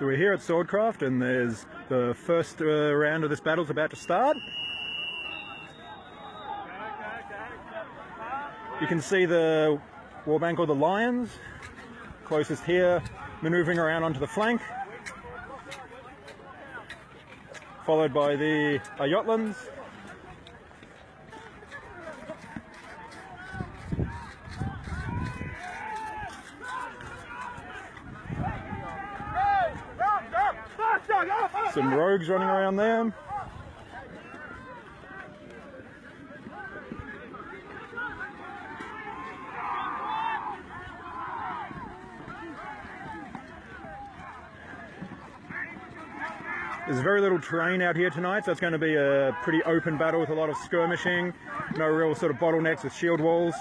So we're here at Swordcraft and there's the first round of this battle is about to start. You can see the warband called the Lions, closest here, manoeuvring around onto the flank, followed by the Yotlins. Some rogues running around there. There's very little terrain out here tonight, so it's going to be a pretty open battle with a lot of skirmishing, no real sort of bottlenecks with shield walls.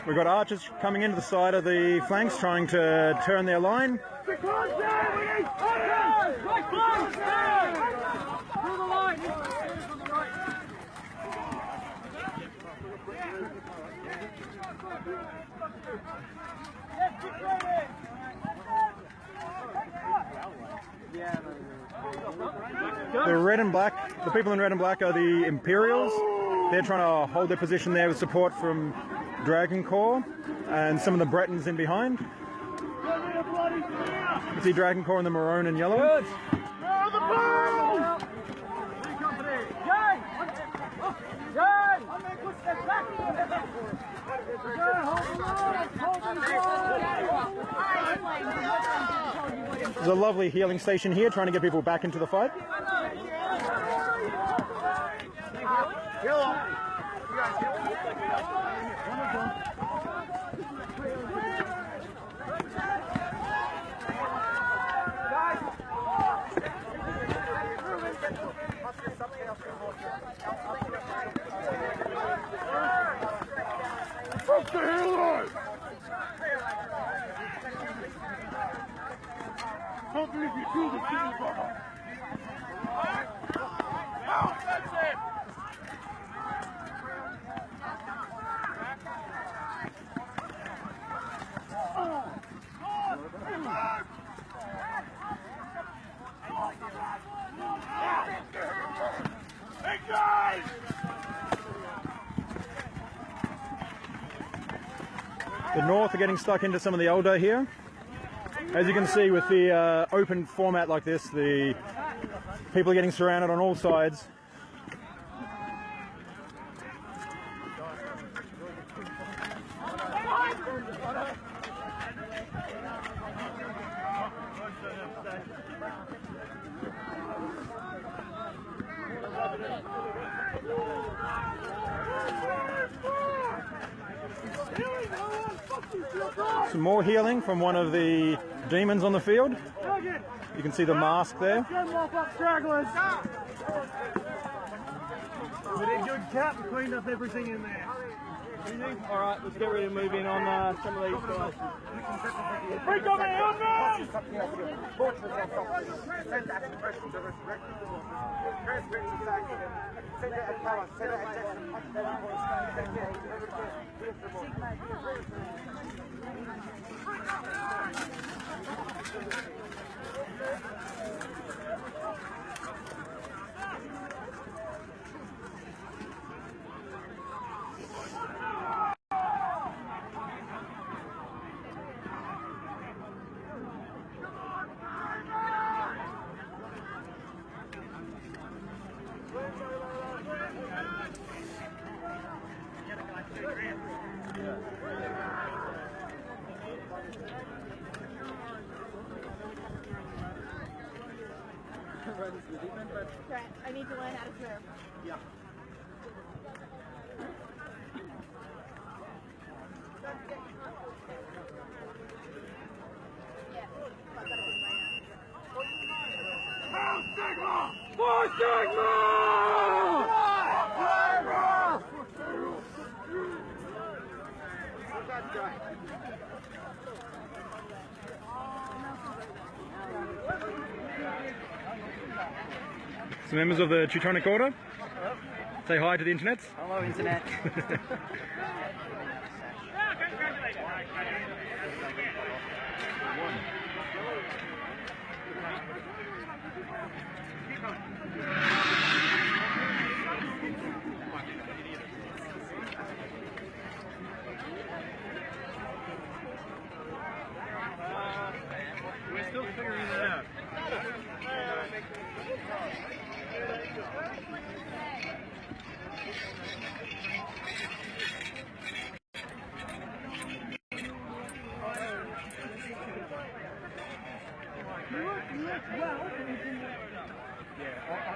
We've got archers coming into the side of the flanks trying to turn their line. The red and black, the people in red and black are the Imperials. They're trying to hold their position there with support from Dragon Corps and some of the Bretons in behind. You see Dragon Corps in the maroon and yellow. There's a lovely healing station here trying to get people back into the fight. The North are getting stuck into some of the Elder here. As you can see with the open format like this, the people are getting surrounded on all sides. Some more healing from one of the demons on the field. You can see the mask there. We did a good cut and cleaned up everything in there. Alright, let's get ready to move in on some of these guys. Bring on I need to learn how to serve. Yeah. Yeah. Sigma! For Sigma! Some members of the Teutonic Order. Say hi to the internet. Hello, internet. We're still figuring it out.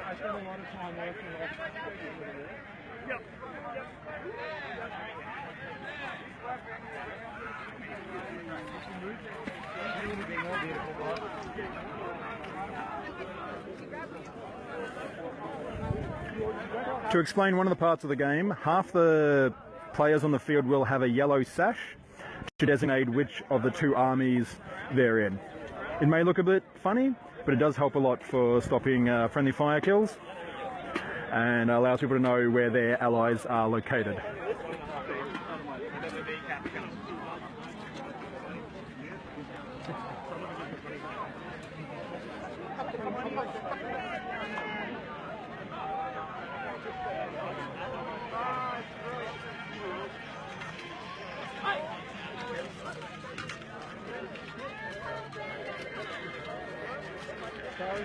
I spent a lot of time working on Yep. To explain one of the parts of the game, half the players on the field will have a yellow sash to designate which of the two armies they're in. It may look a bit funny, but it does help a lot for stopping friendly fire kills and allows people to know where their allies are located.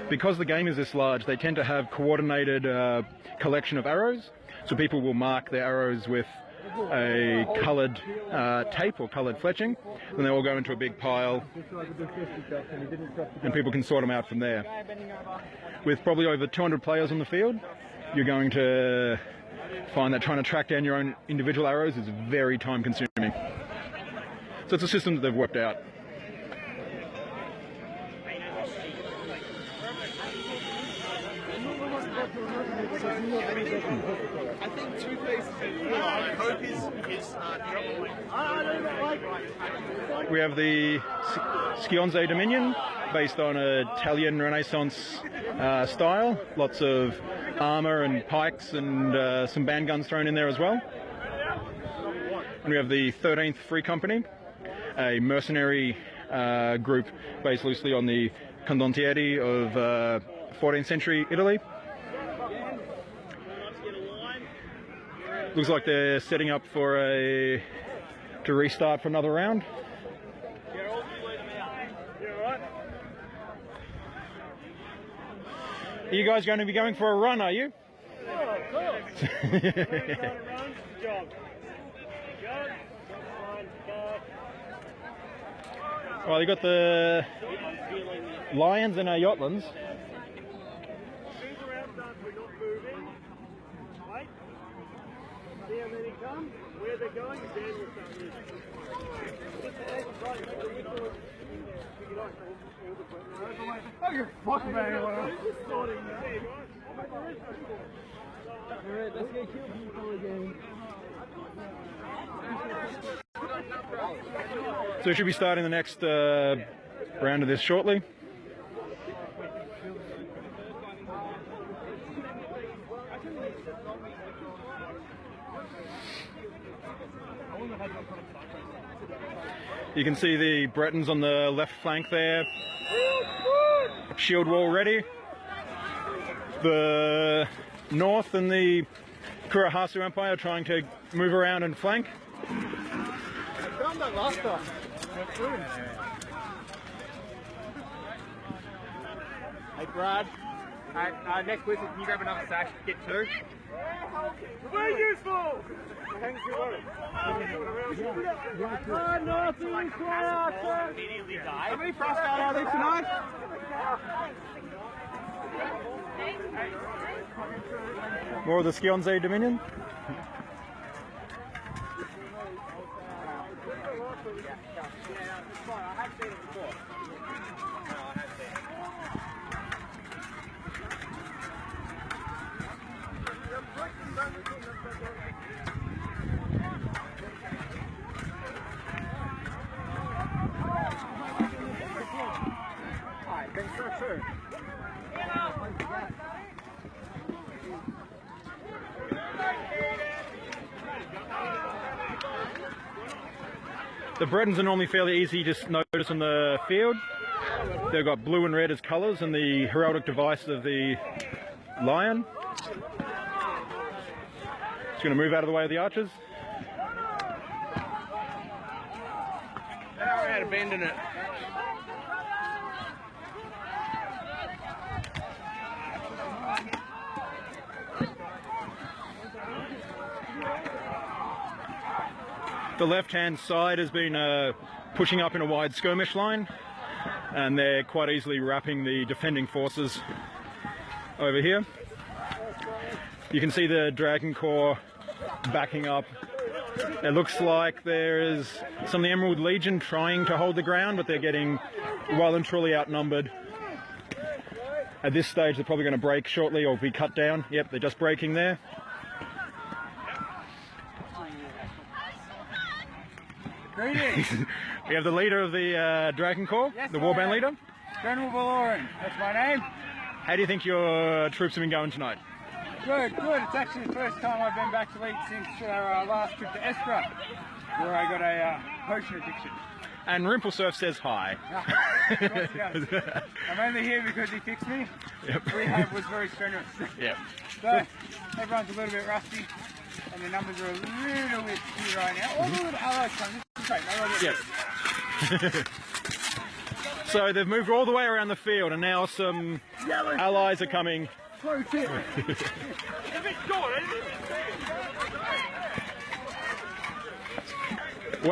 Because the game is this large, they tend to have coordinated collection of arrows, so people will mark their arrows with a coloured tape or coloured fletching, and they all go into a big pile and people can sort them out from there. With probably over 200 players on the field, you're going to find that trying to track down your own individual arrows is very time consuming. So it's a system that they've worked out. I think two pieces of hope is We have the Schionze Dominion, based on Italian Renaissance style. Lots of armour and pikes and some band guns thrown in there as well. And we have the 13th Free Company, a mercenary group based loosely on the condottieri of 14th century Italy. Looks like they're setting up for to restart for another round. Are you guys going to be going for a run, are you? Well, you got the Lions and our Yotlands. See how many come, where they're going, then we'll start moving. Oh, you're fucking man. Alright, let's get killed people again. So we should be starting the next round of this shortly. You can see the Bretons on the left flank there. Shield wall ready. The North and the Kurohasu Empire trying to move around and flank. Hey Brad, next week can you grab another sash? Get two. Very useful! Thanks for working. How many frost are there tonight? More of the Schionze Dominion. The Bretons are normally fairly easy to notice in the field. They've got blue and red as colours and the heraldic device of the lion. It's going to move out of the way of the archers. They know how to bend in it. The left-hand side has been pushing up in a wide skirmish line, and they're quite easily wrapping the defending forces over here. You can see the Dragon Corps backing up. It looks like there is some of the Emerald Legion trying to hold the ground, but they're getting well and truly outnumbered. At this stage, they're probably going to break shortly or be cut down. Yep, they're just breaking there. Greetings. We have the leader of the Dragon Corps, the warband leader. General Valoran, that's my name. How do you think your troops have been going tonight? Good, good. It's actually the first time I've been back to Leeds since our last trip to Espra, where I got a potion addiction. And Rimplesurf says hi. I'm only here because he fixed me. Yep. Rehab was very strenuous. Yep. So, everyone's a little bit rusty, and the numbers are a little bit few right now. Oh, look at the allies coming. This is great. Maybe I'll get So they've moved all the way around the field, and now some allies are coming. One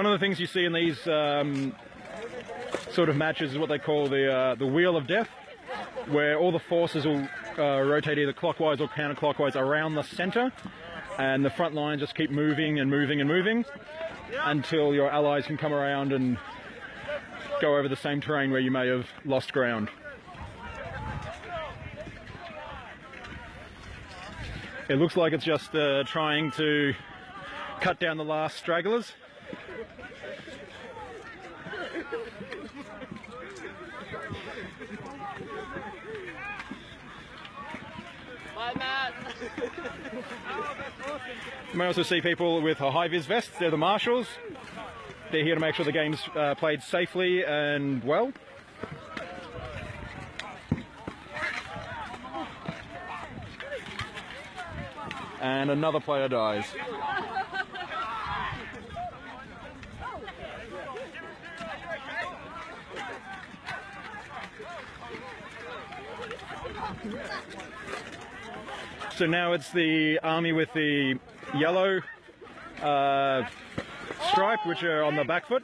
of the things you see in these sort of matches is what they call the Wheel of Death, where all the forces will rotate either clockwise or counterclockwise around the center, and the front line just keep moving and moving and moving until your allies can come around and go over the same terrain where you may have lost ground. It looks like it's just trying to cut down the last stragglers. Bye, Matt. You may also see people with a high-vis vests. They're the marshals. They're here to make sure the game's played safely and well. And another player dies. So now it's the army with the yellow stripe, which are on the back foot.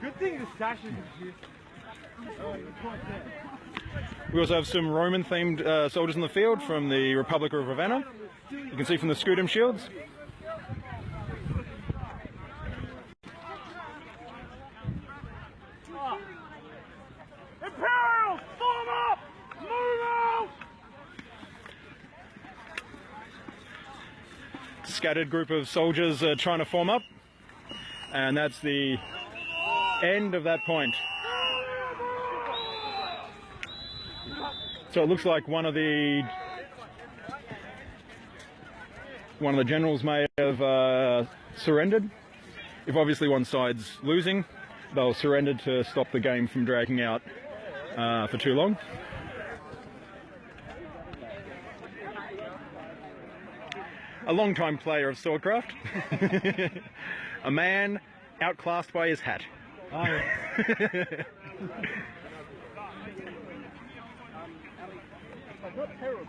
Good thing the sash is here. We also have some Roman-themed soldiers in the field from the Republic of Ravenna. You can see from the Scudam shields. Imperials, form up! Move out! Scattered group of soldiers trying to form up. And that's the end of that point. So it looks like one of the generals may have surrendered. If obviously one side's losing, they'll surrender to stop the game from dragging out for too long. A long-time player of Swordcraft. A man outclassed by his hat. Oh, yeah. Not terrible.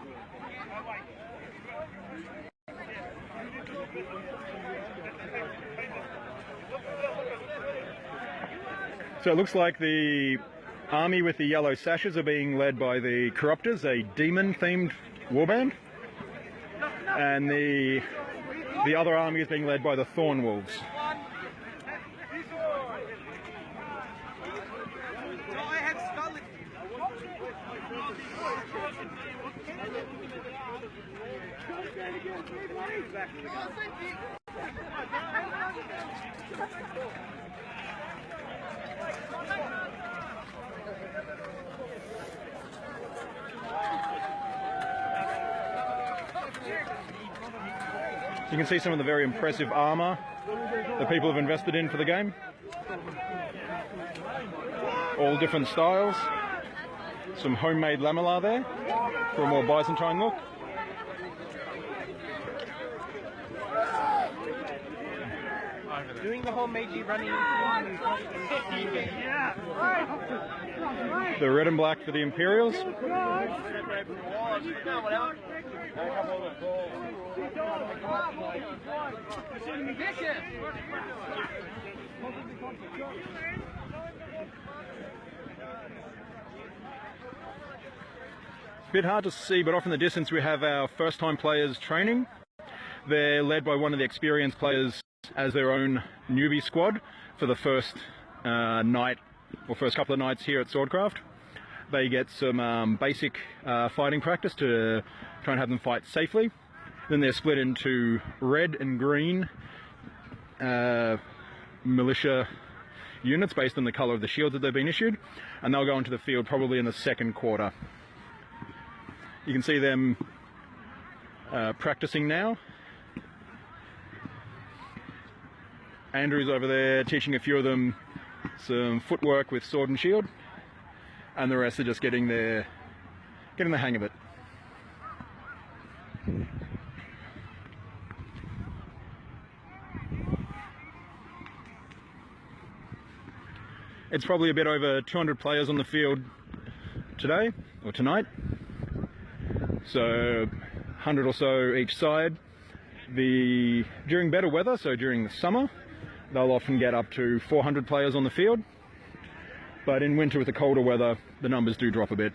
So it looks like the army with the yellow sashes are being led by the Corruptors, a demon-themed warband, and the other army is being led by the Thorn Wolves. You can see some of the very impressive armour that people have invested in for the game. All different styles. Some homemade lamellar there for a more Byzantine look. Doing the whole Meiji running. The red and black for the Imperials. It's a bit hard to see, but off in the distance we have our first-time players training. They're led by one of the experienced players as their own newbie squad for the first night, or first couple of nights here at Swordcraft. They get some basic fighting practice to try and have them fight safely. Then they're split into red and green militia units based on the colour of the shields that they've been issued, and they'll go into the field probably in the second quarter. You can see them practicing now. Andrew's over there teaching a few of them some footwork with sword and shield, and the rest are just getting the hang of it. It's probably a bit over 200 players on the field today, or tonight. So 100 or so each side. During better weather, so during the summer, they'll often get up to 400 players on the field. But in winter with the colder weather, the numbers do drop a bit.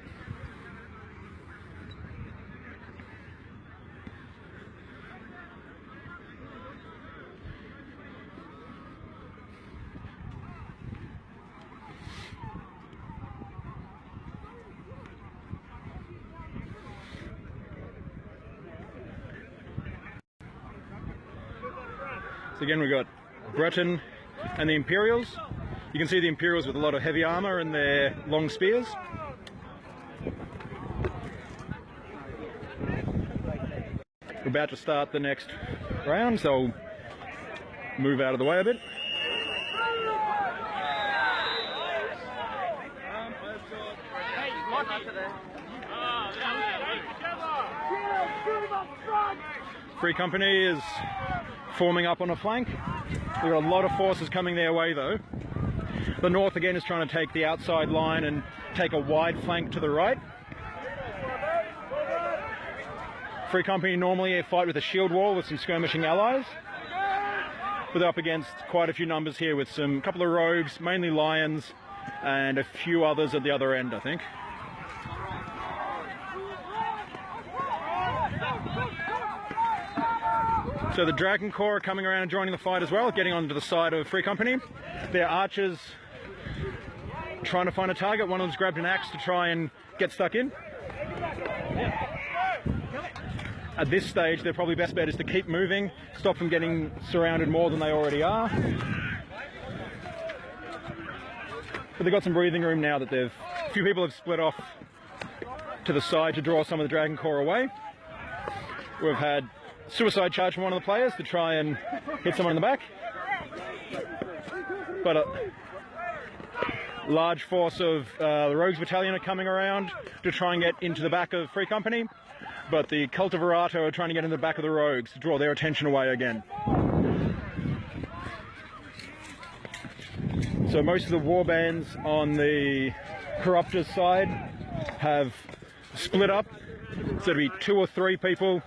So again, we've got Breton and the Imperials. You can see the Imperials with a lot of heavy armour and their long spears. We're about to start the next round, so I'll move out of the way a bit. Free Company is forming up on a flank. There are a lot of forces coming their way though. The North again is trying to take the outside line and take a wide flank to the right. Free Company normally fight with a shield wall with some skirmishing allies, but they're up against quite a few numbers here with a couple of rogues, mainly lions, and a few others at the other end, I think. So the Dragon Corps are coming around and joining the fight as well, getting onto the side of Free Company. Their archers trying to find a target. One of them's grabbed an axe to try and get stuck in. At this stage, their probably best bet is to keep moving, stop them getting surrounded more than they already are. But they've got some breathing room now that a few people have split off to the side to draw some of the Dragon Corps away. We've had suicide charge from one of the players to try and hit someone in the back. But a large force of the Rogues Battalion are coming around to try and get into the back of Free Company. But the Cultivarato are trying to get into the back of the Rogues to draw their attention away again. So most of the warbands on the Corruptors side have split up. So it'll be 2 or 3 people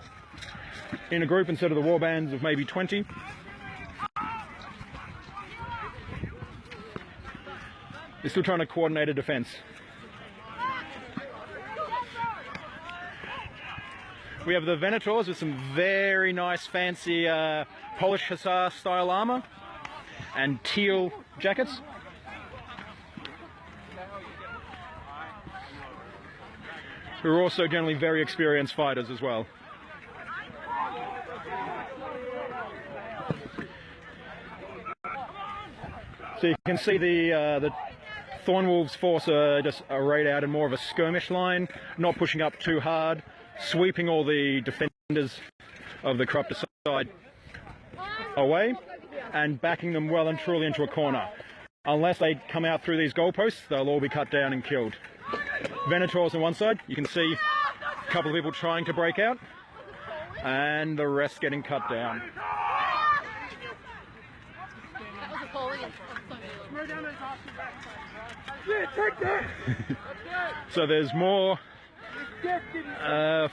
in a group instead of the warbands of maybe 20. They're still trying to coordinate a defense. We have the Venators with some very nice fancy Polish Hussar style armour and teal jackets. Who are also generally very experienced fighters as well. So you can see the Thornwolves force are just arrayed out in more of a skirmish line, not pushing up too hard, sweeping all the defenders of the corruptor side away and backing them well and truly into a corner. Unless they come out through these goalposts, they'll all be cut down and killed. Venators on one side, you can see a couple of people trying to break out, and the rest getting cut down. So there's more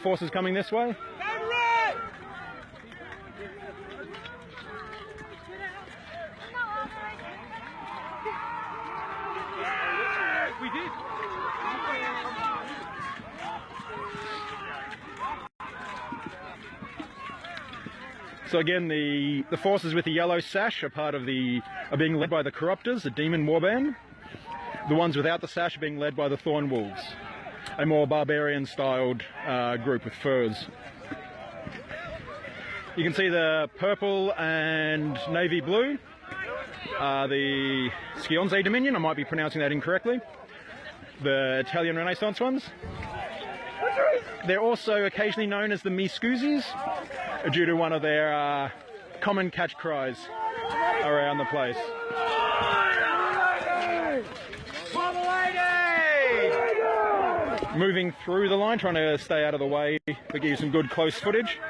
forces coming this way. We did. So again, the forces with the yellow sash are being led by the Corruptors, the Demon Warband. The ones without the sash are being led by the Thornwolves, a more barbarian-styled group with furs. You can see the purple and navy blue, the Skionze Dominion, I might be pronouncing that incorrectly, the Italian Renaissance ones. They're also occasionally known as the Miscuzis, due to one of their common catch cries around the place. Moving through the line, trying to stay out of the way, but give you some good close footage.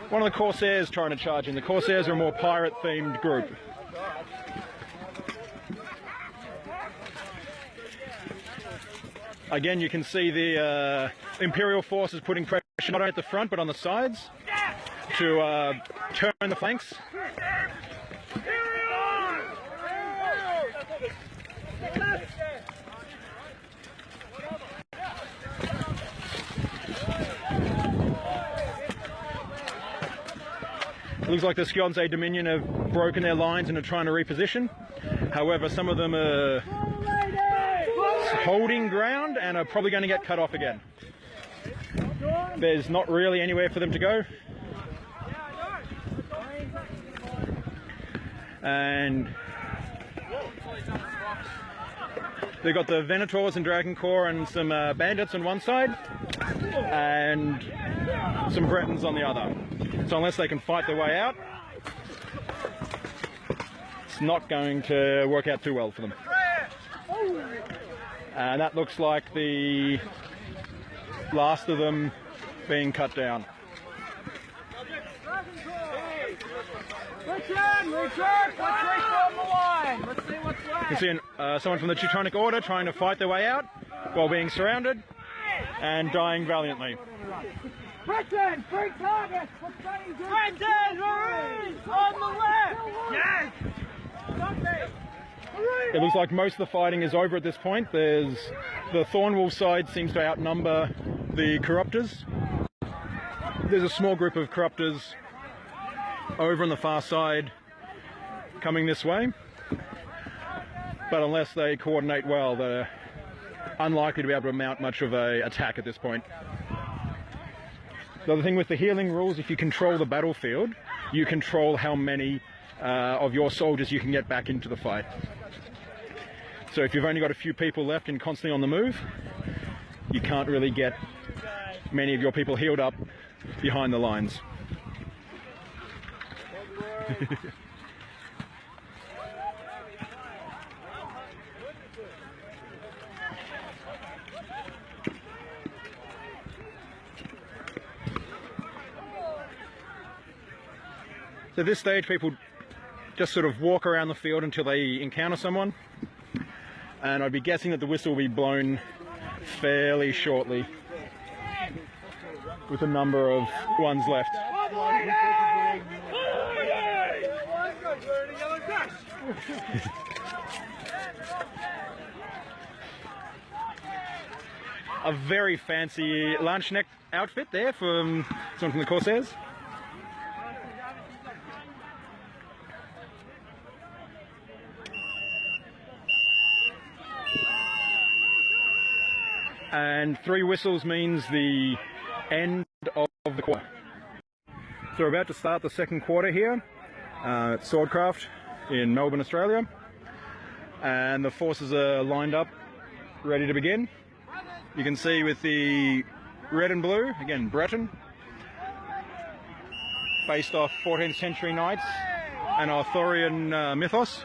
One of the Corsairs trying to charge in. The Corsairs are a more pirate-themed group. Again, you can see the Imperial forces putting pressure not only at the front but on the sides to turn the flanks. It looks like the Skionze Dominion have broken their lines and are trying to reposition. However, some of them are holding ground and are probably going to get cut off again. There's not really anywhere for them to go. And they've got the Venators and Dragon Corps and some bandits on one side and some Bretons on the other. So unless they can fight their way out, it's not going to work out too well for them. And that looks like the last of them being cut down. You can see someone from the Teutonic Order trying to fight their way out while being surrounded and dying valiantly. Britain, free target! Britain, Marines, on the left! Yes! It looks like most of the fighting is over at this point. The Thornwolf side seems to outnumber the Corruptors. There's a small group of Corruptors over on the far side coming this way. But unless they coordinate well, they're unlikely to be able to mount much of an attack at this point. The other thing with the healing rules, if you control the battlefield, you control how many of your soldiers you can get back into the fight. So if you've only got a few people left and constantly on the move, you can't really get many of your people healed up behind the lines. So at this stage, people just sort of walk around the field until they encounter someone, and I'd be guessing that the whistle will be blown fairly shortly with a number of ones left. A very fancy lunch neck outfit there from someone from the Corsairs. And 3 whistles means the end of the quarter. So we're about to start the second quarter here. at Swordcraft in Melbourne, Australia, and the forces are lined up, ready to begin. You can see with the red and blue, again Breton, based off 14th century knights and Arthurian mythos.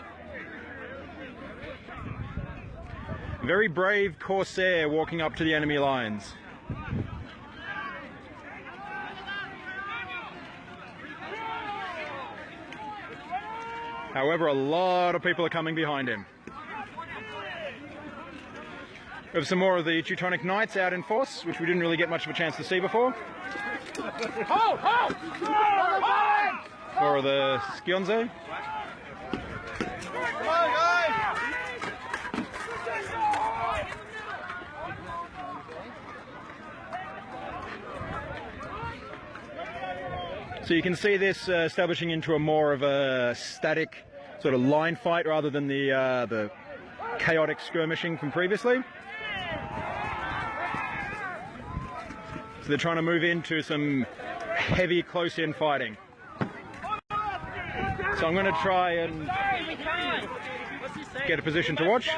Very brave corsair walking up to the enemy lines. However, a lot of people are coming behind him. We have some more of the Teutonic Knights out in force, which we didn't really get much of a chance to see before. More of the Skionze. So you can see this establishing into a more of a static sort of line fight rather than the chaotic skirmishing from previously. So they're trying to move into some heavy close-in fighting. So I'm going to try and get a position to watch.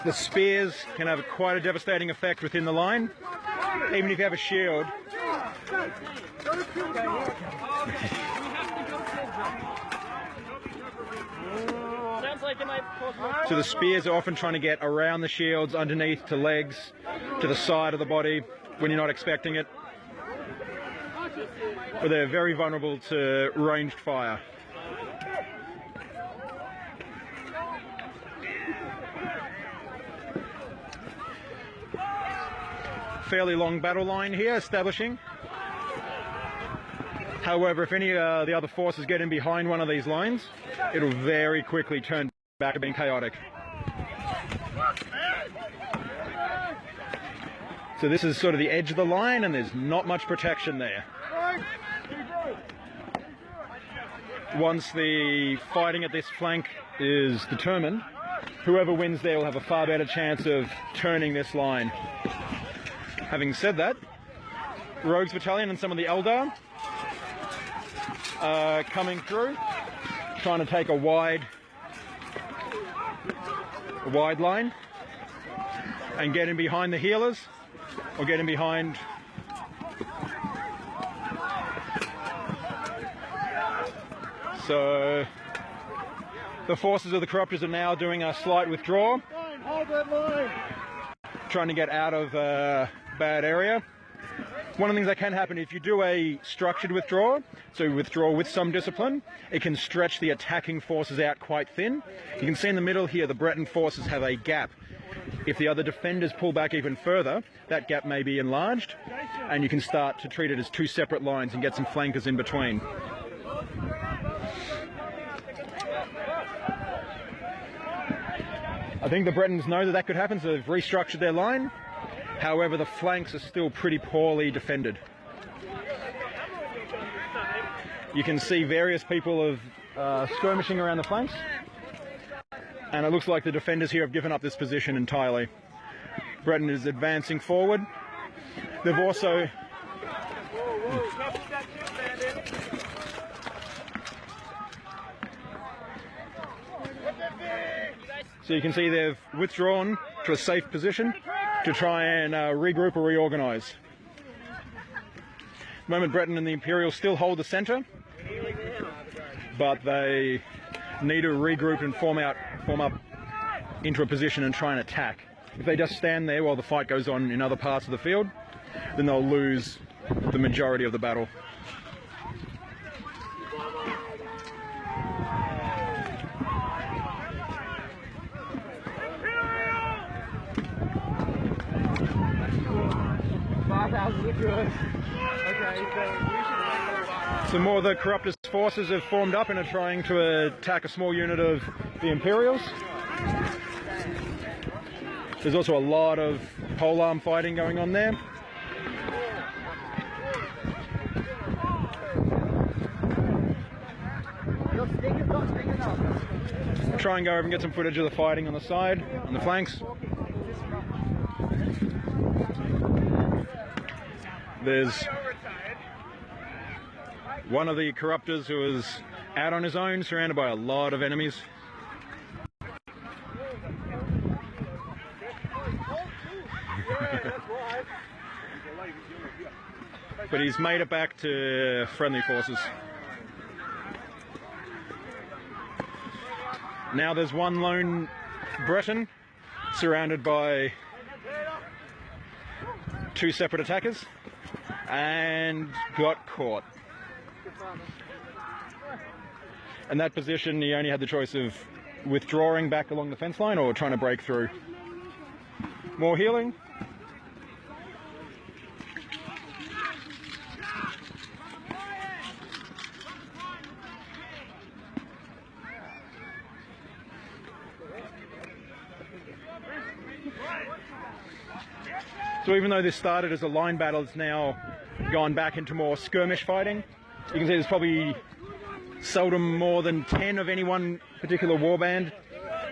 The spears can have quite a devastating effect within the line, even if you have a shield. So the spears are often trying to get around the shields, underneath, to legs, to the side of the body when you're not expecting it. But they're very vulnerable to ranged fire. Fairly long battle line here establishing. However, if any of the other forces get in behind one of these lines, it'll very quickly turn back to being chaotic. So this is sort of the edge of the line, and there's not much protection there. Once the fighting at this flank is determined, whoever wins there will have a far better chance of turning this line. Having said that, Rogues Battalion and some of the Eldar are coming through, trying to take a wide line and get in behind the healers, or get in behind so the forces of the Corruptors are now doing a slight withdrawal, trying to get out of a bad area. One of the things that can happen if you do a structured withdrawal, so withdraw with some discipline, it can stretch the attacking forces out quite thin. You can see in the middle here the Breton forces have a gap. If the other defenders pull back even further, that gap may be enlarged, and you can start to treat it as two separate lines and get some flankers in between. I think the Bretons know that that could happen, so they've restructured their line. However, the flanks are still pretty poorly defended. You can see various people skirmishing around the flanks, and it looks like the defenders here have given up this position entirely. Breton is advancing forward. They've also... So you can see they've withdrawn to a safe position to try and regroup or reorganise. At the moment, Breton and the Imperials still hold the centre, but they need to regroup and form up into a position and try and attack. If they just stand there while the fight goes on in other parts of the field, then they'll lose the majority of the battle. Some more of the Corruptors forces have formed up and are trying to attack a small unit of the Imperials. There's also a lot of polearm fighting going on there. Try and go over and get some footage of the fighting on the side, on the flanks. There's one of the corruptors who is out on his own, surrounded by a lot of enemies. But he's made it back to friendly forces. Now there's one lone Breton surrounded by two separate attackers and got caught. In that position, he only had the choice of withdrawing back along the fence line or trying to break through. More healing. So even though this started as a line battle, it's now gone back into more skirmish fighting. You can see there's probably seldom more than 10 of any one particular warband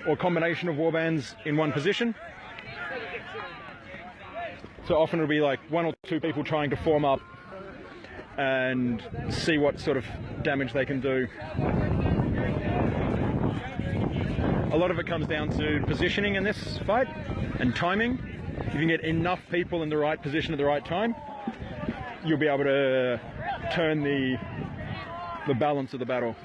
or combination of warbands in one position. So often it'll be like one or two people trying to form up and see what sort of damage they can do. A lot of it comes down to positioning in this fight and timing. If you can get enough people in the right position at the right time, you'll be able to turn the balance of the battle.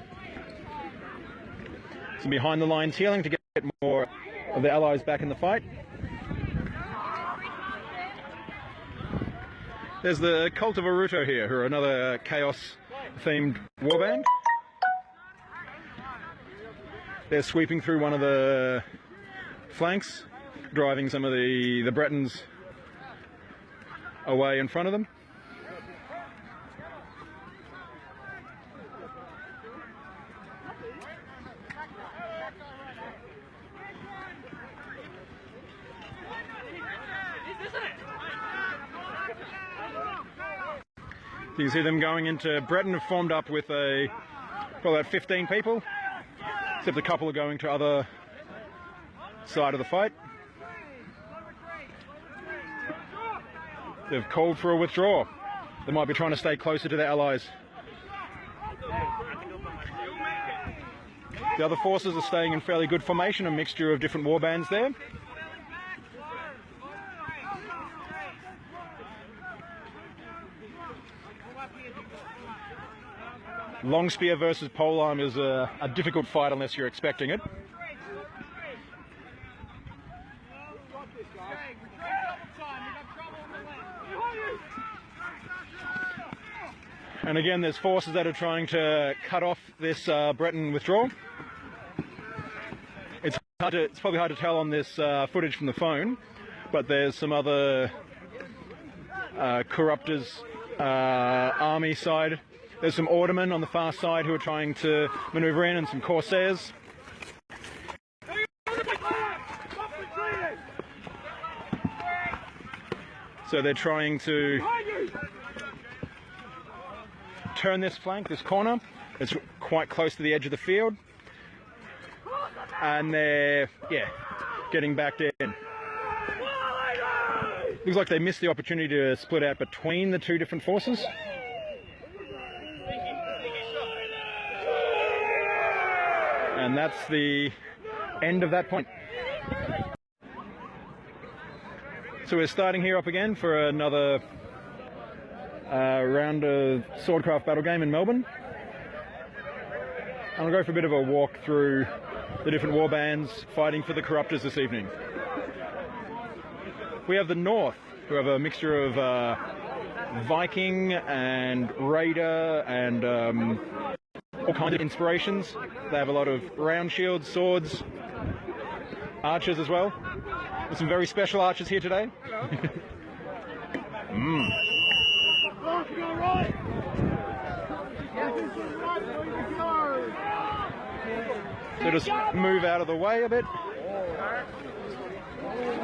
So behind the lines healing to get more of the allies back in the fight. There's the Cult of Aruto here, who are another chaos-themed warband. They're sweeping through one of the flanks, driving some of the Bretons away in front of them. You can see them going into Breton, have formed up with probably about 15 people, except a couple are going to other side of the fight. They've called for a withdrawal. They might be trying to stay closer to their allies. The other forces are staying in fairly good formation, a mixture of different warbands there. Long spear versus polearm is a difficult fight unless you're expecting it. And again, there's forces that are trying to cut off this Breton withdrawal. It's probably hard to tell on this footage from the phone, but there's some other corruptors army side. There's some Ordermen on the far side who are trying to maneuver in, and some Corsairs. So they're trying to turn this flank, this corner. It's quite close to the edge of the field. And they're, getting backed in. Looks like they missed the opportunity to split out between the two different forces. And that's the end of that point. So we're starting here up again for another round of Swordcraft Battle game in Melbourne. And I'll go for a bit of a walk through the different warbands fighting for the corruptors this evening. We have the North, who have a mixture of Viking and Raider and all kinds of inspirations. They have a lot of round shields, swords, archers as well. There's some very special archers here today. So just move out of the way a bit.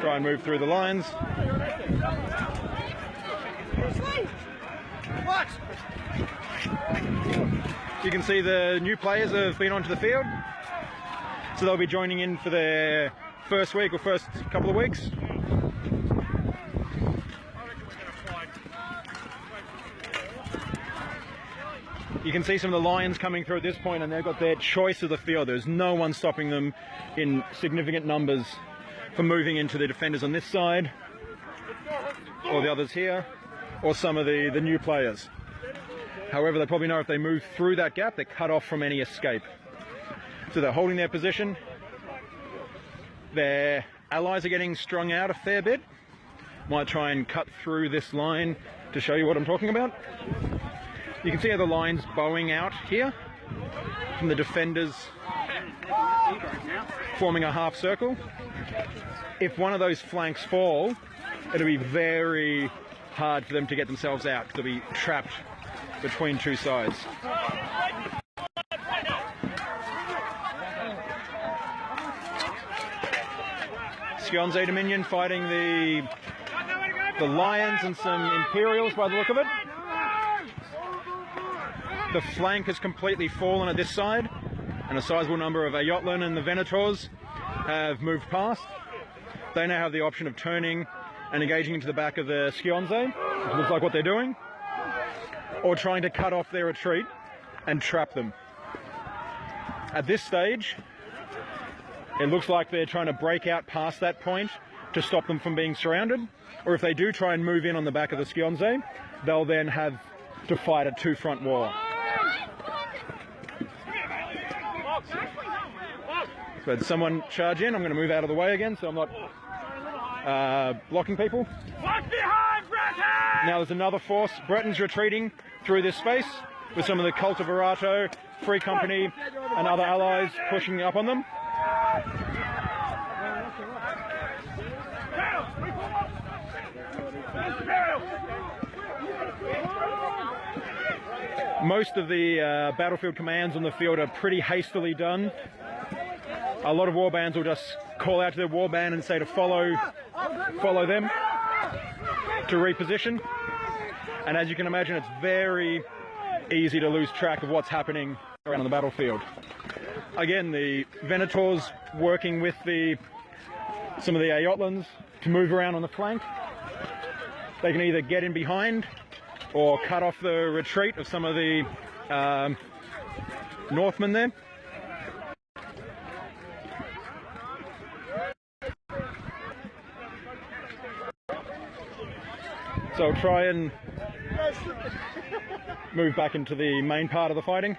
Try and move through the lines. What? You can see the new players have been onto the field. So they'll be joining in for their first week or first couple of weeks. You can see some of the lions coming through at this point, and they've got their choice of the field. There's no one stopping them in significant numbers from moving into the defenders on this side, or the others here, or some of the new players. However, they probably know if they move through that gap, they're cut off from any escape. So they're holding their position. Their allies are getting strung out a fair bit. Might try and cut through this line to show you what I'm talking about. You can see how the line's bowing out here from the defenders, forming a half circle. If one of those flanks fall, it'll be very hard for them to get themselves out because they'll be trapped between two sides. Skionze Dominion fighting the lions and some Imperials by the look of it. The flank has completely fallen at this side, and a sizable number of Ayotlan and the Venators have moved past. They now have the option of turning and engaging into the back of the Skionze, which looks like what they're doing, or trying to cut off their retreat and trap them. At this stage, it looks like they're trying to break out past that point to stop them from being surrounded, or if they do try and move in on the back of the Skionze, they'll then have to fight a two-front war. So had someone charge in. I'm going to move out of the way again so I'm not blocking people. Now there's another force. Breton's retreating through this space with some of the Cult of Verato, Free Company and other allies pushing up on them. Most of the battlefield commands on the field are pretty hastily done. A lot of warbands will just call out to their warband and say to follow them to reposition. And as you can imagine, it's very easy to lose track of what's happening around the battlefield. Again, the Venators working with some of the Ayotlans to move around on the flank. They can either get in behind or cut off the retreat of some of the Northmen there. So I'll try and move back into the main part of the fighting.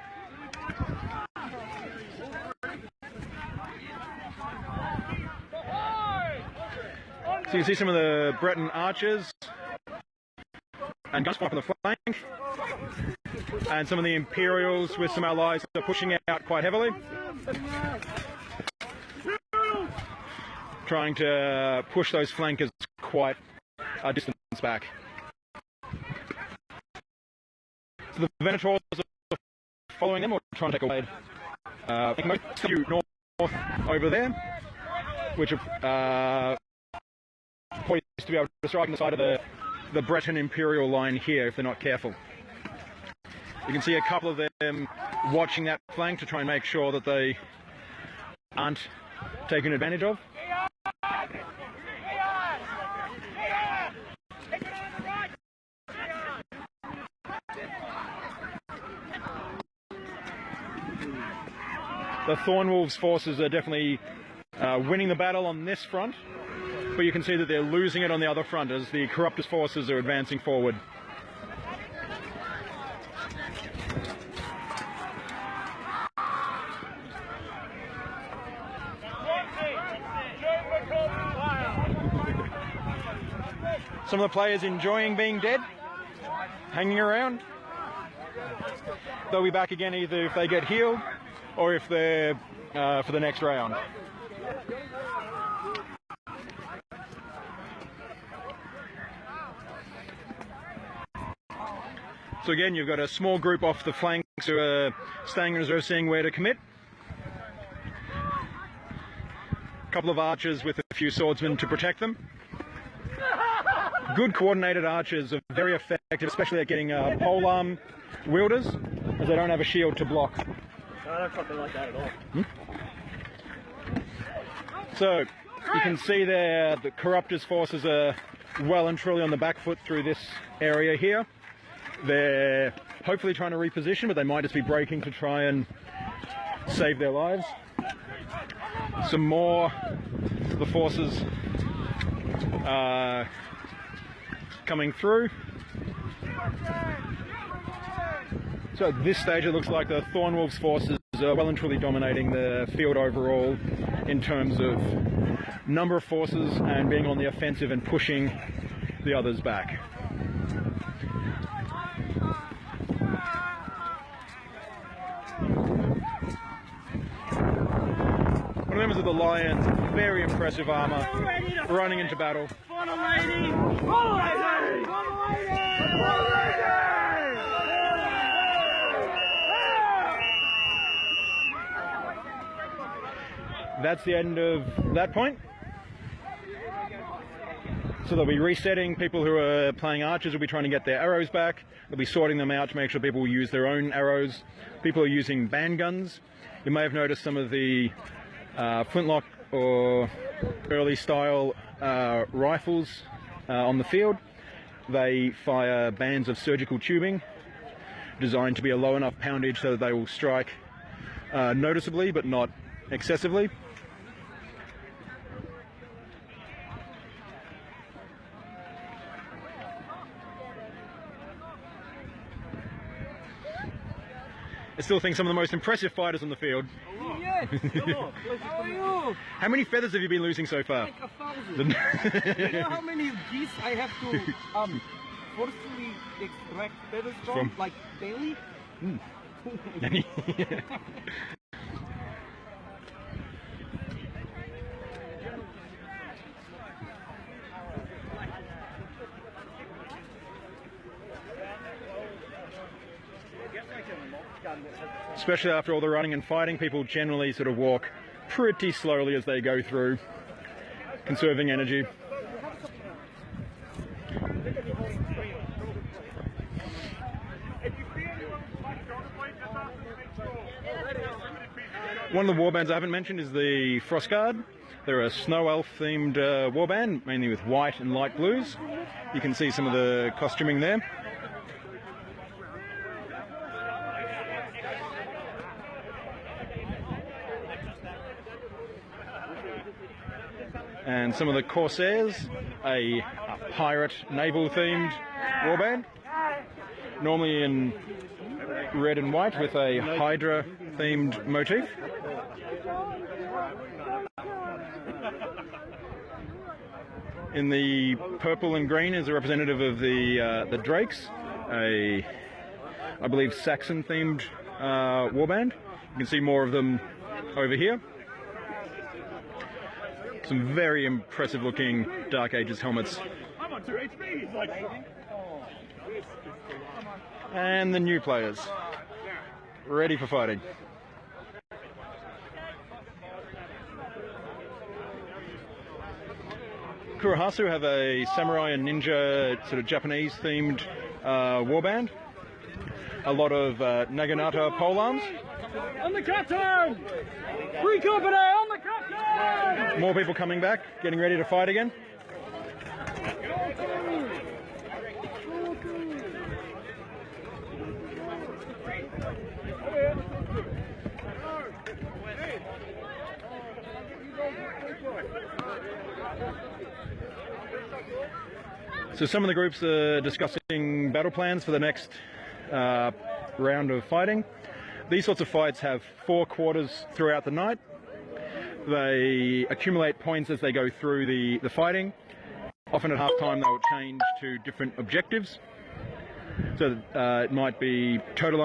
So you can see some of the Breton archers and guns on the flank, and some of the Imperials with some allies are pushing out quite heavily, trying to push those flankers quite a distance back. So the Venators are following them or trying to take away most north over there, which are poised to be able to strike on the side of the Breton Imperial line here if they're not careful. You can see a couple of them watching that flank to try and make sure that they aren't taken advantage of. The Thornwolves forces are definitely winning the battle on this front, but you can see that they're losing it on the other front as the Corruptus forces are advancing forward. Some of the players enjoying being dead, hanging around. They'll be back again either if they get healed or if they're for the next round. So again, you've got a small group off the flanks who are staying in reserve, seeing where to commit. A couple of archers with a few swordsmen to protect them. Good coordinated archers are very effective, especially at getting polearm wielders, as they don't have a shield to block. I don't fucking like that at all. So you can see there the Corruptus forces are well and truly on the back foot through this area here. They're hopefully trying to reposition, but they might just be braking to try and save their lives. Some more of the forces coming through. So at this stage it looks like the Thornwolf's forces are well and truly dominating the field overall in terms of number of forces and being on the offensive and pushing the others back. One of the members of the Lion, very impressive armor, running into battle. That's the end of that point. So they'll be resetting. People who are playing archers will be trying to get their arrows back. They'll be sorting them out to make sure people will use their own arrows. People are using band guns. You may have noticed some of the flintlock or early style rifles on the field. They fire bands of surgical tubing designed to be a low enough poundage so that they will strike noticeably but not excessively. I still think some of the most impressive fighters on the field. Yes, hello. How are you? How many feathers have you been losing so far? Like 1,000. You know how many geese I have to forcefully extract feathers from? Like daily? Especially after all the running and fighting, people generally sort of walk pretty slowly as they go through, conserving energy. One of the warbands I haven't mentioned is the Frost Guard. They're a snow elf themed warband, mainly with white and light blues. You can see some of the costuming there. And some of the Corsairs, a pirate naval themed warband, normally in red and white with a Hydra themed motif. In the purple and green is a representative of the Drakes, I believe Saxon themed warband. You can see more of them over here. Some very impressive looking Dark Ages helmets. I'm on 2 HP. He's like, and the new players, ready for fighting. Kurohasu have a samurai and ninja sort of Japanese themed warband. A lot of Naginata polearms. on the captain! Free company on the captain! More people coming back, getting ready to fight again. So some of the groups are discussing battle plans for the next round of fighting. These sorts of fights have 4 quarters throughout the night. They accumulate points as they go through the fighting. Often at half time they will change to different objectives. So it might be total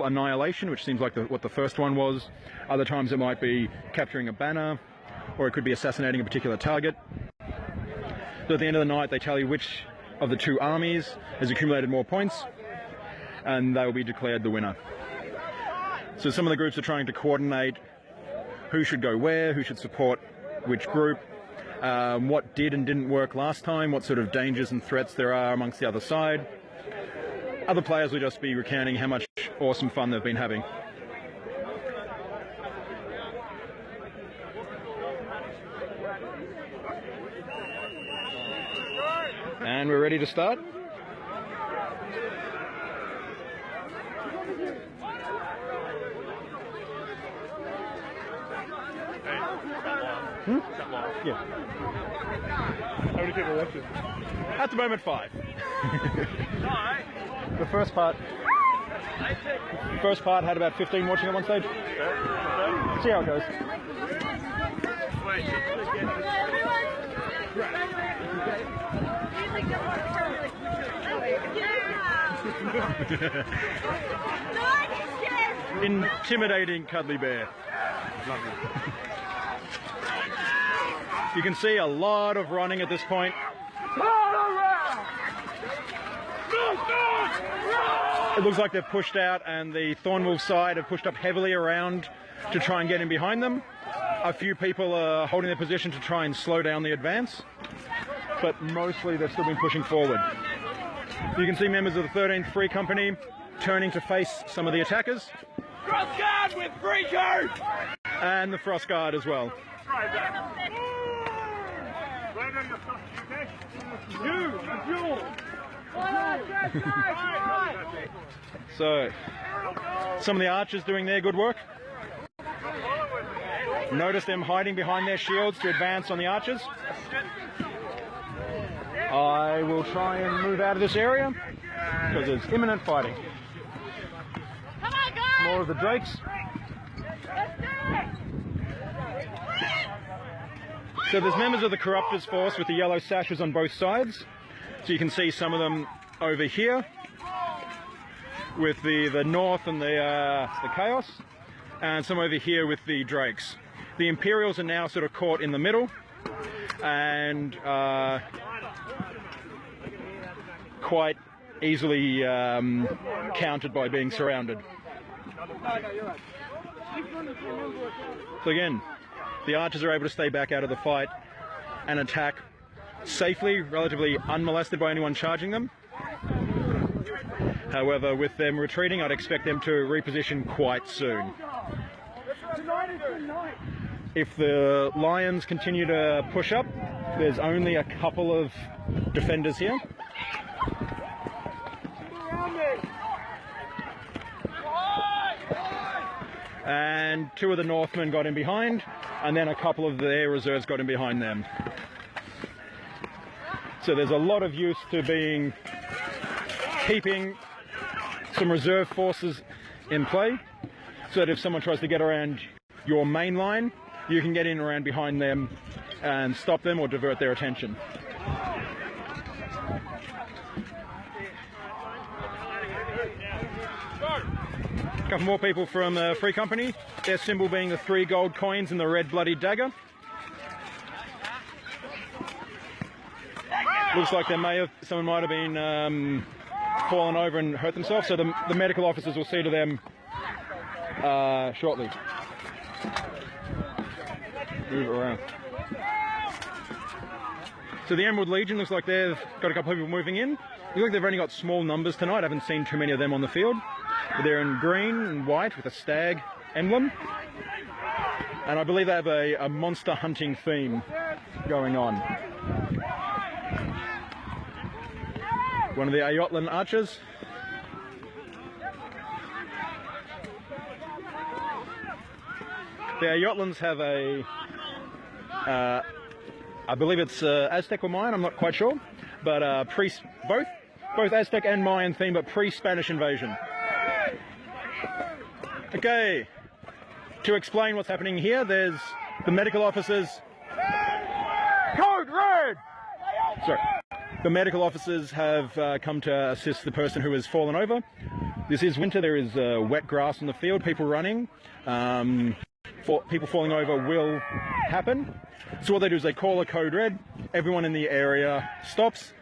annihilation, which seems like what the first one was. Other times it might be capturing a banner, or it could be assassinating a particular target. So at the end of the night they tell you which of the 2 armies has accumulated more points, and they will be declared the winner. So some of the groups are trying to coordinate who should go where, who should support which group, what did and didn't work last time, what sort of dangers and threats there are amongst the other side. Other players will just be recounting how much awesome fun they've been having. And we're ready to start. Yeah. How many people watching? At the moment, 5. The first part had about 15 watching at one stage. See how it goes. Intimidating cuddly bear. You can see a lot of running at this point. It looks like they've pushed out, and the Thornwolf side have pushed up heavily around to try and get in behind them. A few people are holding their position to try and slow down the advance, but mostly they've still been pushing forward. You can see members of the 13th Free Company turning to face some of the attackers. Cross guard with Freaker! And the Frost Guard as well. So, some of the archers doing their good work. Notice them hiding behind their shields to advance on the archers. I will try and move out of this area because there's imminent fighting. More of the drakes. So there's members of the Corruptors force with the yellow sashes on both sides. So you can see some of them over here with the North and the Chaos, and some over here with the Drakes. The Imperials are now sort of caught in the middle and quite easily countered by being surrounded. So again, the archers are able to stay back out of the fight and attack safely, relatively unmolested by anyone charging them. However, with them retreating, I'd expect them to reposition quite soon. If the Lions continue to push up, there's only a couple of defenders here. And 2 of the Northmen got in behind, and then a couple of their reserves got in behind them. So there's a lot of use to keeping some reserve forces in play, so that if someone tries to get around your main line, you can get in around behind them and stop them or divert their attention. A couple more people from Free Company, their symbol being the 3 gold coins and the red bloody dagger. Looks like someone might have been fallen over and hurt themselves, so the medical officers will see to them shortly. Move around. So the Emerald Legion looks like they've got a couple of people moving in. Looks like they've only got small numbers tonight. I haven't seen too many of them on the field. But they're in green and white with a stag emblem. And I believe they have a monster hunting theme going on. One of the Ayotlan archers. The Ayotlans have I believe it's Aztec or Mayan, I'm not quite sure, but both Aztec and Mayan theme, but pre-Spanish invasion. Okay, to explain what's happening here, there's the medical officers. Code red! Sorry. The medical officers have come to assist the person who has fallen over. This is winter, there is wet grass in the field, people running. People falling over will happen. So what they do is they call a code red, everyone in the area stops,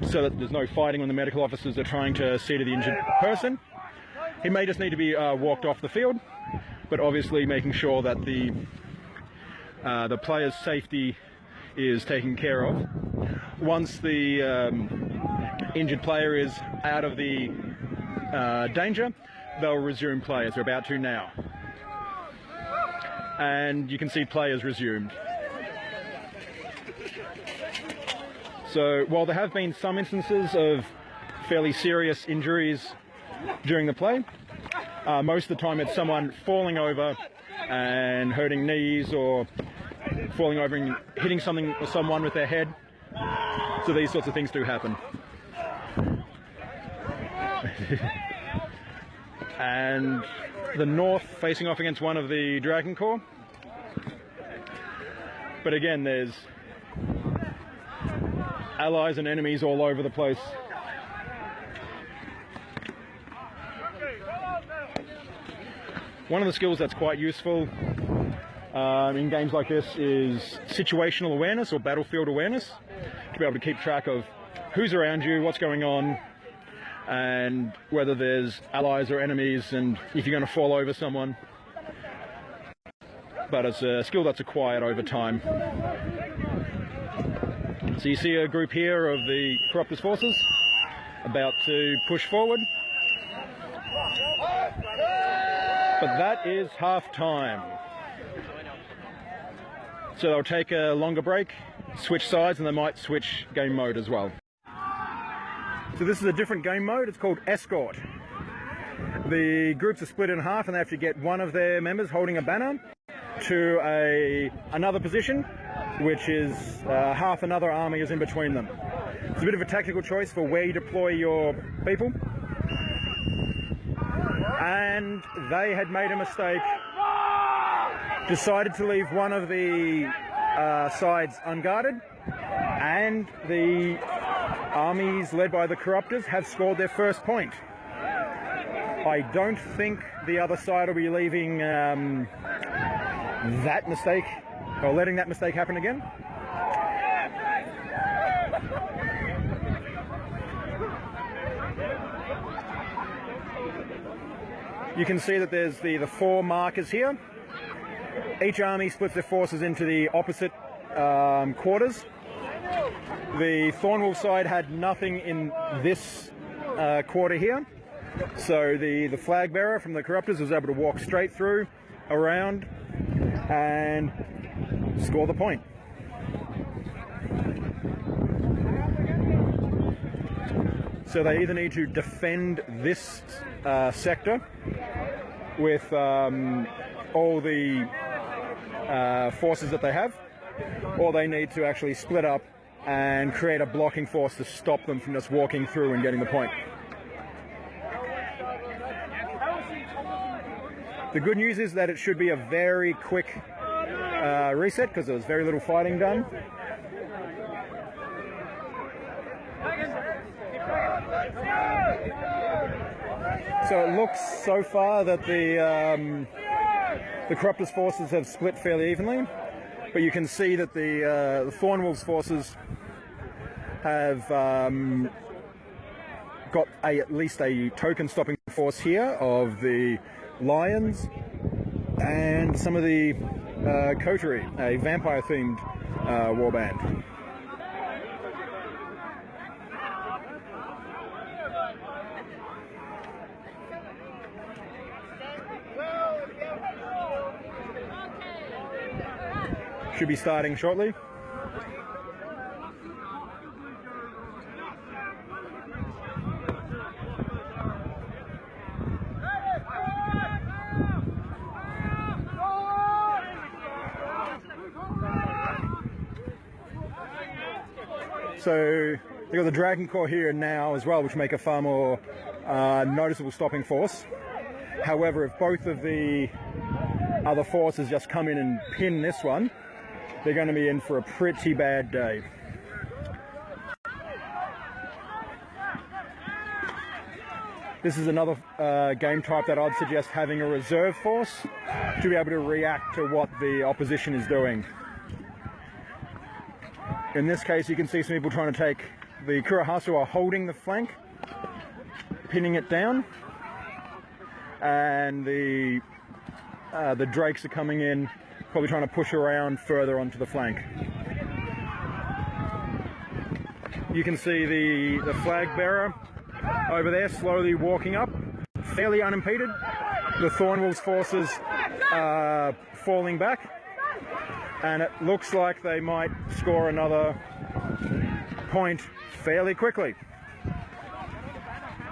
so that there's no fighting when the medical officers are trying to see to the injured person. He may just need to be walked off the field, but obviously making sure that the player's safety is taken care of. Once the injured player is out of the danger, they'll resume play, as they're about to now. And you can see players resumed. So while there have been some instances of fairly serious injuries during the play, most of the time it's someone falling over and hurting knees or falling over and hitting something or someone with their head. So these sorts of things do happen. And the north facing off against one of the Dragon Corps. But again, there's allies and enemies all over the place. One of the skills that's quite useful in games like this is situational awareness or battlefield awareness, to be able to keep track of who's around you, what's going on, and whether there's allies or enemies, and if you're going to fall over someone. But it's a skill that's acquired over time. So you see a group here of the Corruptor's forces about to push forward. But that is half time. So they'll take a longer break, switch sides, and they might switch game mode as well. So this is a different game mode. It's called Escort. The groups are split in half and they have to get one of their members holding a banner to another position, which is half another army is in between them. It's a bit of a tactical choice for where you deploy your people. And they had made a mistake, decided to leave one of the sides unguarded, and the armies led by the Corruptors have scored their first point. I don't think the other side will be leaving that mistake, or letting that mistake happen again. You can see that there's the 4 markers here. Each army splits their forces into the opposite quarters. The Thornwolf side had nothing in this quarter here, so the flag bearer from the Corruptors was able to walk straight through, around, and score the point. So they either need to defend this sector with all the forces that they have, or they need to actually split up and create a blocking force to stop them from just walking through and getting the point. The good news is that it should be a very quick reset, because there was very little fighting done. So it looks so far that the Corruptors forces have split fairly evenly, but you can see that the Thornwolves forces have got at least a token stopping force here of the Lions and some of the Coterie, a vampire themed warband. Should be starting shortly. So they've got the Dragon Corps here now as well, which make a far more noticeable stopping force. However, if both of the other forces just come in and pin this one, they're going to be in for a pretty bad day. This is another game type that I'd suggest having a reserve force to be able to react to what the opposition is doing. In this case, you can see some people trying to take the Kurohasu are holding the flank, pinning it down, and the Drakes are coming in, probably trying to push around further onto the flank. You can see the flag bearer over there slowly walking up, fairly unimpeded. The Thornwolves forces are falling back, and it looks like they might score another point fairly quickly.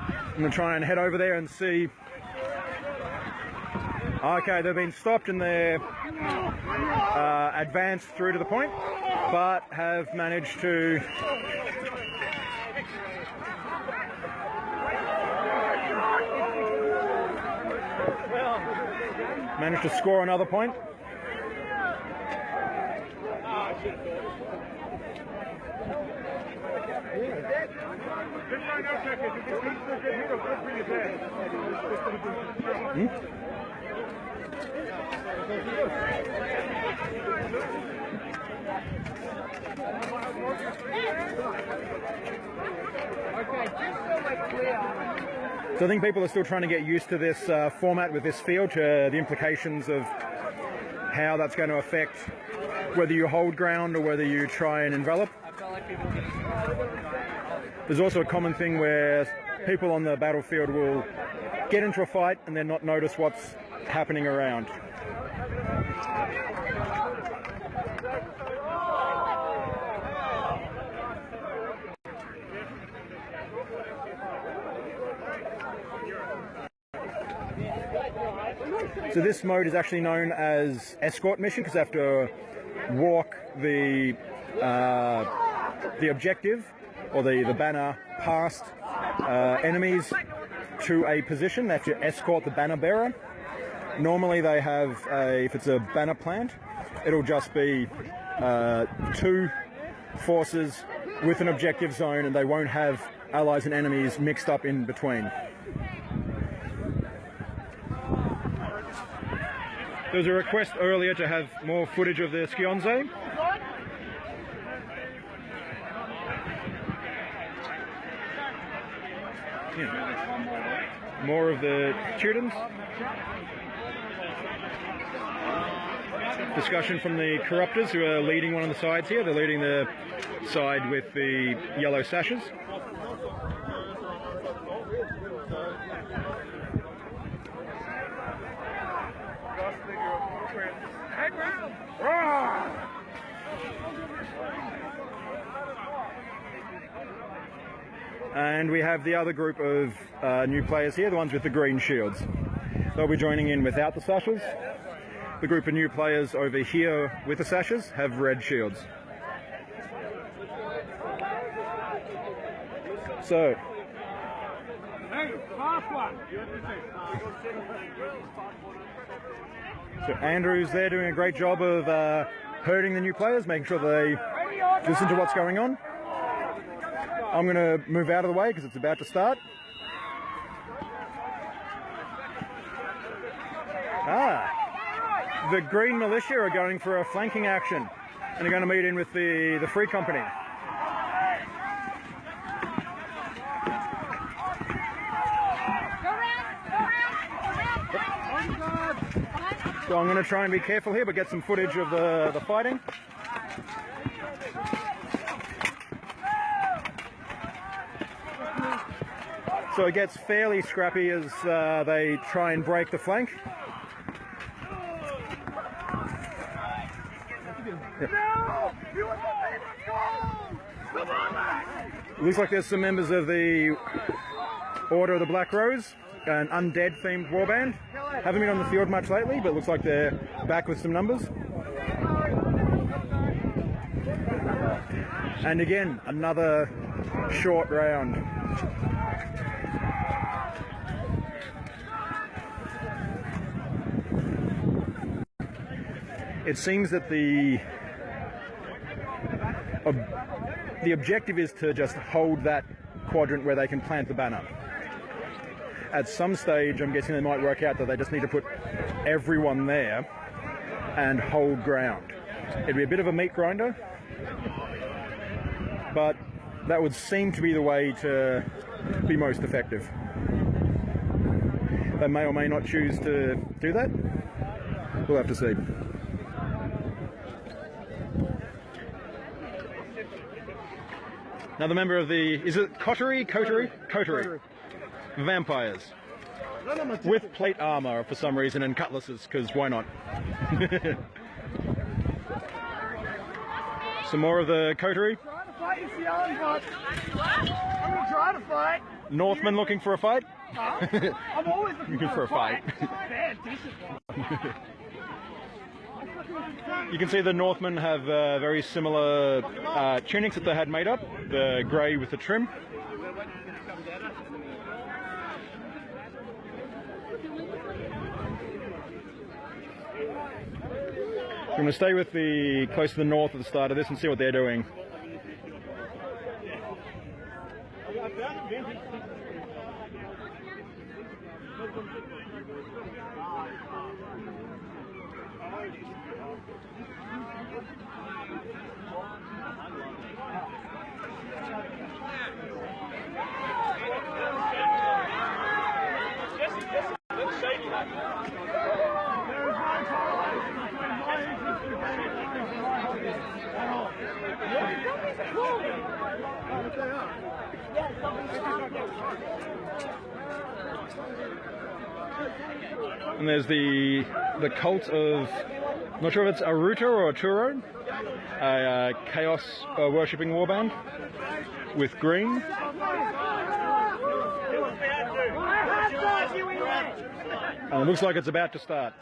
I'm going to try and head over there and see. Okay, they've been stopped in their advance through to the point, but have managed to score another point. So I think people are still trying to get used to this format with this field, to the implications of how that's going to affect whether you hold ground or whether you try and envelop. There's also a common thing where people on the battlefield will get into a fight and then not notice what's happening around. So this mode is actually known as escort mission because they have to walk the objective or the banner past enemies to a position. They have to escort the banner bearer. Normally they have, if it's a banner plant, it'll just be 2 forces with an objective zone, and they won't have allies and enemies mixed up in between. There was a request earlier to have more footage of the Skionze. Yeah. More of the Teutons. Discussion from the Corruptors, who are leading one of the sides here. They're leading the side with the yellow sashes. And we have the other group of new players here, the ones with the green shields. They'll be joining in without the sashes. The group of new players over here with the sashes have red shields. So, Andrew's there doing a great job of herding the new players, making sure they listen to what's going on. I'm going to move out of the way because it's about to start. The green militia are going for a flanking action and are going to meet in with the Free Company. So I'm going to try and be careful here, but get some footage of the fighting. So it gets fairly scrappy as they try and break the flank. Looks like there's some members of the Order of the Black Rose, an undead themed warband. Haven't been on the field much lately, but looks like they're back with some numbers. And again, another short round. It seems that the objective is to just hold that quadrant where they can plant the banner. At some stage, I'm guessing they might work out that they just need to put everyone there and hold ground. It'd be a bit of a meat grinder, but that would seem to be the way to be most effective. They may or may not choose to do that. We'll have to see. Another member of the, is it Coterie? Vampires. With plate armor for some reason and cutlasses, because why not? Some more of the Coterie. I'm gonna try to fight. Northmen looking for a fight? I'm always looking for a fight. You can see the Northmen have very similar tunics that they had made up, the grey with the trim. I'm going to stay with the close to the north at the start of this and see what they're doing. And there's the cult of, I'm not sure if it's Aruta or Turo, a chaos worshipping warband with green. And it looks like it's about to start.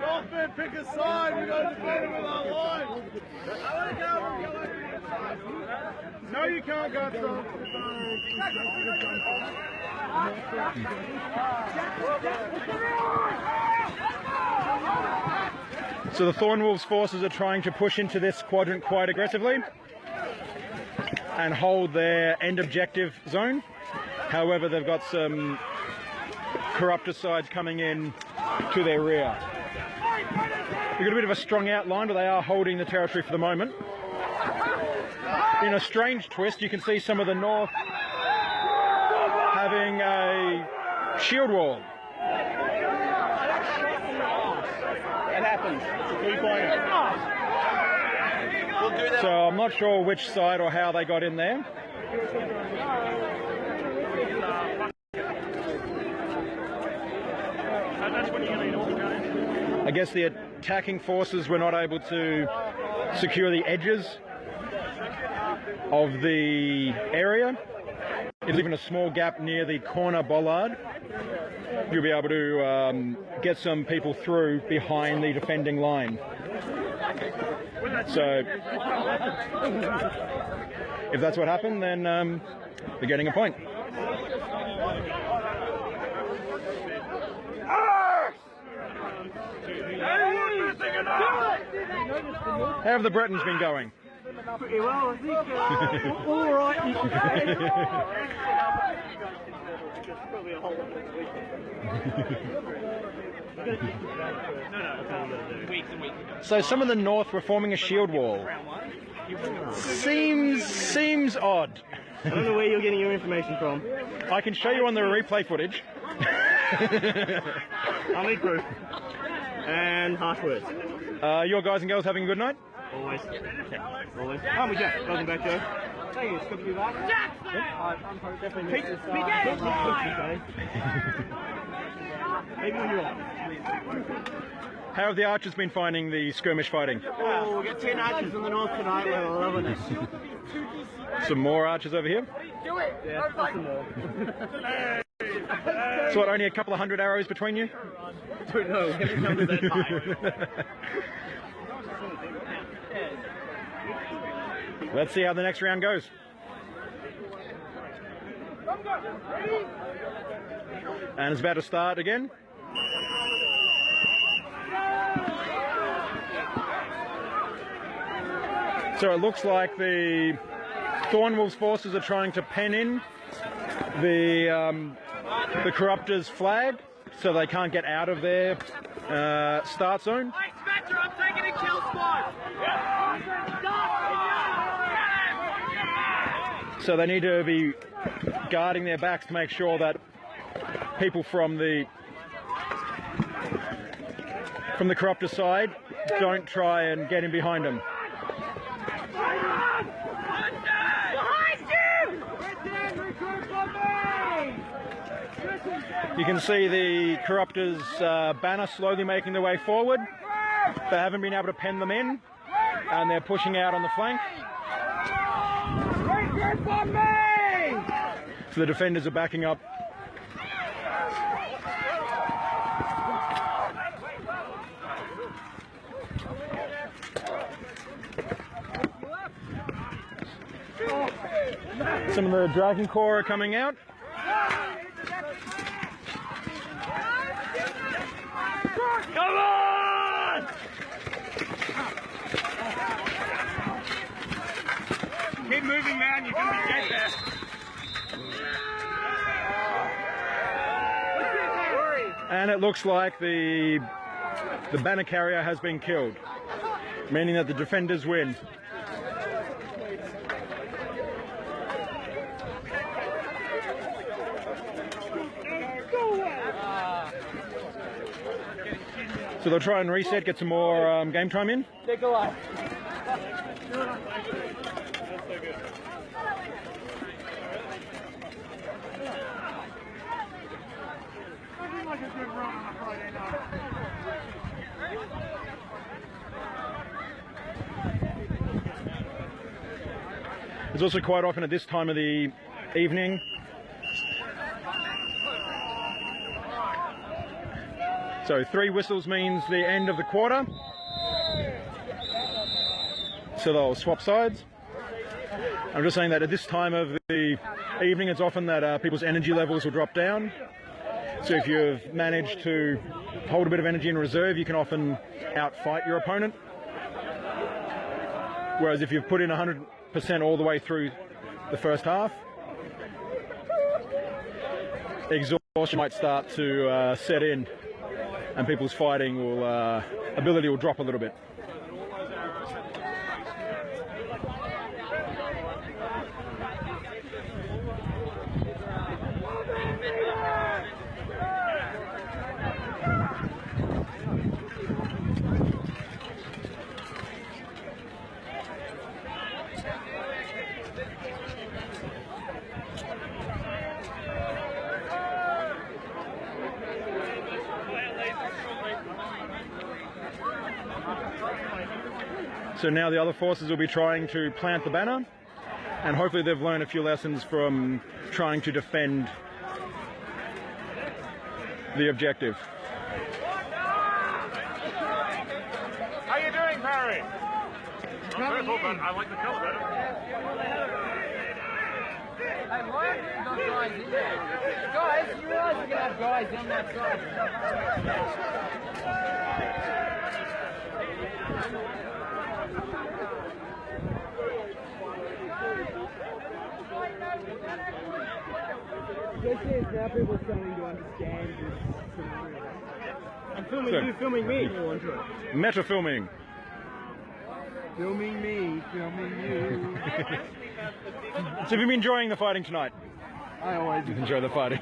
Dolphin, pick a side. We got to defend him with our line. No, you can't go so. So the Thornwolves forces are trying to push into this quadrant quite aggressively and hold their end objective zone. However, they've got some Corruptor sides coming in to their rear. We've got a bit of a strong outline, but they are holding the territory for the moment. In a strange twist, you can see some of the North having a shield wall. It happens. It's So I'm not sure which side or how they got in there. I guess the attacking forces were not able to secure the edges of the area. There's even a small gap near the corner bollard. You'll be able to get some people through behind the defending line. So if that's what happened, then they're getting a point. How have the Bretons been going? pretty well, I think. All right. So some of the North were forming a shield wall. Seems odd. I don't know where you're getting your information from. I can show you on the replay footage. I'll need proof. And harsh words. Your guys and girls having a good night? Always. Yeah, always. Oh, we Jack. Welcome back, Joe. Thank you. It's good to be back. I'm definitely missed this. Maybe when you're on. How have the archers been finding the skirmish fighting? Oh, we got 10 archers in the north tonight. We're loving it. Some more archers over here? Do it! Yeah, some more. So what, only a couple of hundred arrows between you? Don't know. We haven't come to that high. Let's see how the next round goes. And it's about to start again. So it looks like the Thornwolves forces are trying to pen in the Corruptor's flag so they can't get out of their start zone. Hey, Spectre, I'm taking a kill spot! So they need to be guarding their backs to make sure that people from the Corruptor side don't try and get in behind them. You can see the Corruptor's banner slowly making their way forward. They haven't been able to pen them in, and they're pushing out on the flank. So the defenders are backing up. Some of the Dragon Corps are coming out. Come on! Keep moving, man. You're going to get there. And it looks like the banner carrier has been killed, meaning that the defenders win. So they'll try and reset, get some more game time in. Take a lot. There's also quite often at this time of the evening so 3 whistles means the end of the quarter, so they'll swap sides. I'm just saying that at this time of the evening it's often that people's energy levels will drop down, so if you've managed to hold a bit of energy in reserve you can often outfight your opponent, whereas if you've put in 100% all the way through the first half, exhaustion might start to set in and people's fighting ability will drop a little bit. So now the other forces will be trying to plant the banner, and hopefully they've learned a few lessons from trying to defend the objective. How you doing, Barry? I'm careful, but I like the color better. Hey, why are there not guys in there? Guys, you realize we're going to have guys on that side. This is now people starting to understand this scenario. I'm filming you, filming me. Meta filming. Filming me, filming you. So have you been enjoying the fighting tonight? I always enjoy the fighting.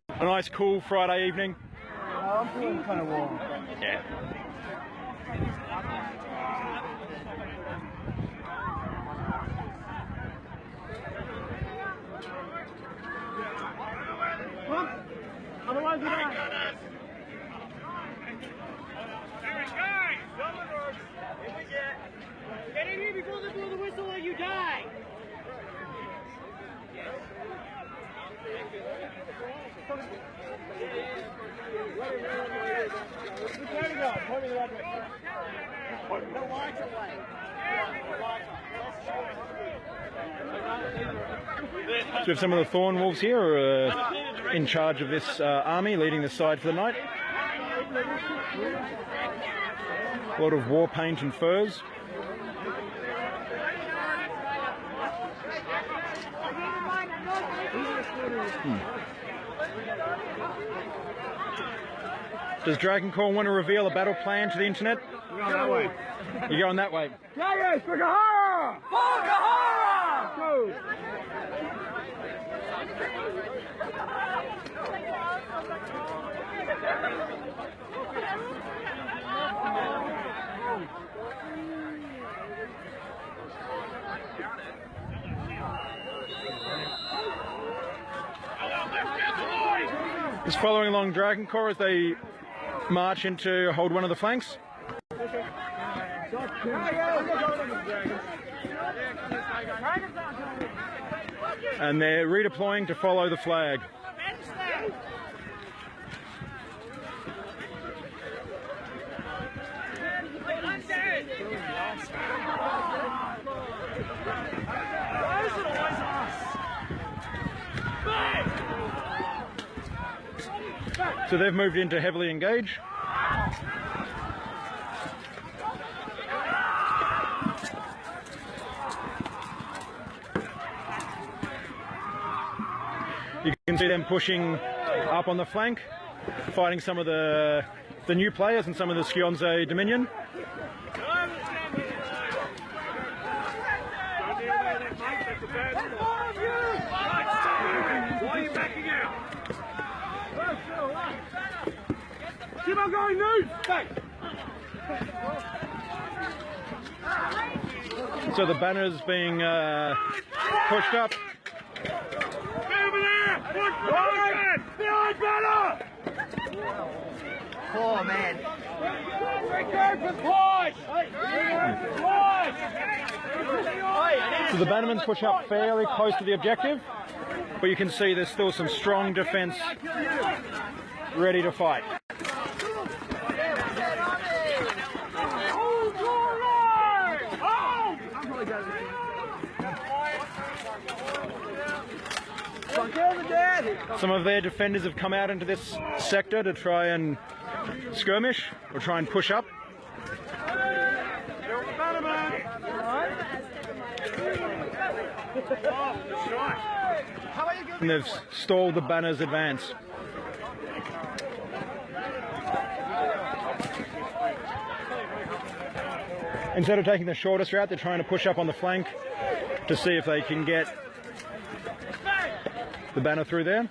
A nice cool Friday evening. I'm feeling kind of warm. Yeah. Otherwise, we don't. Get in here before they blow the whistle or you die! So we have some of the Thorn Wolves here who are in charge of this army, leading the side for the night. A lot of war paint and furs. Does Dragon Corps want to reveal a battle plan to the internet? We're going that way. You're going that way. Dragons for Kahara! For Kahara! Go! Just following along Dragon Corps as they march in to hold one of the flanks. And they're redeploying to follow the flag. Why is it always us? So they've moved into heavily engage. You can see them pushing up on the flank, fighting some of the new players and some of the Skionze Dominion. Why are you backing out? Keep on going, Nude! So the banner's being pushed up. Over there! Behind banner! Oh, man. So the bannermen push up fairly close to the objective, but you can see there's still some strong defence ready to fight. Some of their defenders have come out into this sector to try and skirmish or try and push up. And they've stalled the banner's advance. Instead of taking the shortest route, they're trying to push up on the flank to see if they can get the banner through there.